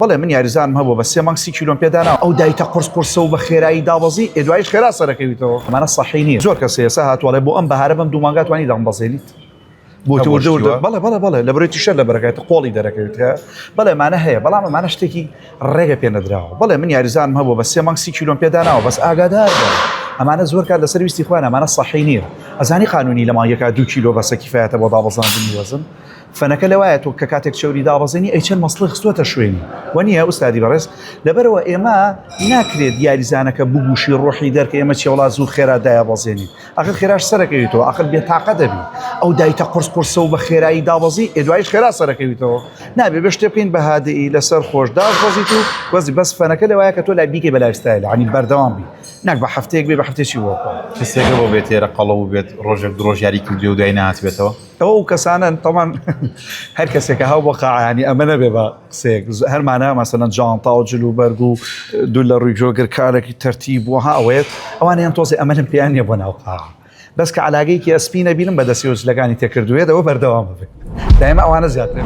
بەڵێ من یاریزانم هەبوو بە 3 مانگ 30 کیلۆم پێدانا ئەو دایتە قرس و بە خێرایی دابەزی ئێدوایش خێرا سەرەکەویتەوە ئەمانە سەحی نییە. زۆر کەس ئێستا هاتووەڵێ بۆ ئەم بەهارە بەم 2 مانگات توانی دامبەزێنیت بۆ تۆ بەڵێ لە بەرەوەی تیشەر لە بەرەکەیتە قۆڵی دەرەکەوێت بەڵێ مانە هەیە بەڵام ئەمانە شتێکی ڕێگە پێ نەدراوە. بەڵێ من یاریزانم هەبوو بە 3 مانگ 30 کیلۆم پێداناوە بەس ئاگادار ئەمانە زۆر کات لەسەر ویستی خوێن ئەمانە سەحی نییە. ئەزانی قانونی لە مانگێکا 2 کیلۆ بەسە کیفایەتە بۆ دابەزاندنی وەزن. فەنەکە لەوایە تۆ کە کاتێک چەوری دابەزێنی ئەی چەند مەسڵی خستووەتە شوێنی وەنیە ئوستادی بەڕێز لەبەرەوە ئێمە ناکرێت یاریزانەکە بگوشی ڕۆحی دەرکە ئێمە چێوڵات زوو خێرا دایابەزێنی ئاخر خێراش سەرەکەویتەوە ئاخر بێتاقە دەبی ئەو دایتە قرس و بە خێرایی دابەزی ئێدوایش خێرا سەرەکەویتەوە نابێ بە شتێ بکەین بە هادئی لەسەر خۆش دابەزیت و وەزی بەس فەنەکە لەوایە کە تۆ لای بیکەی بە لایفستایل عنی بەردەوام بی ناک بە هەفتەیەک بێ بە هەفتێکی وەکە کەسێکە بۆ بێت ئێرە قەڵەو بێت ڕۆژێک درۆژ یاری کردی و دوای نهاتبێتەوە ئەو کەسانن تەمان هەر کەسێکە هاو بە قاعانی ئەمە نەبێ بە قسێک هەرمانە مەسەلەن جانتا و جلوبەرگ و دوو لە ڕووی جۆگر کارێکی تەرتیب وها ئەوەیە ئەوانیان تۆزی ئەمەم پێیان نیە بۆ ناو قاع بەس کە علاگەیەکی ئەسپی نەبینم بە دەستی وجلەکانی تێکردوێتەوە بەردەوام بێت دایمە ئەوانە زیاتر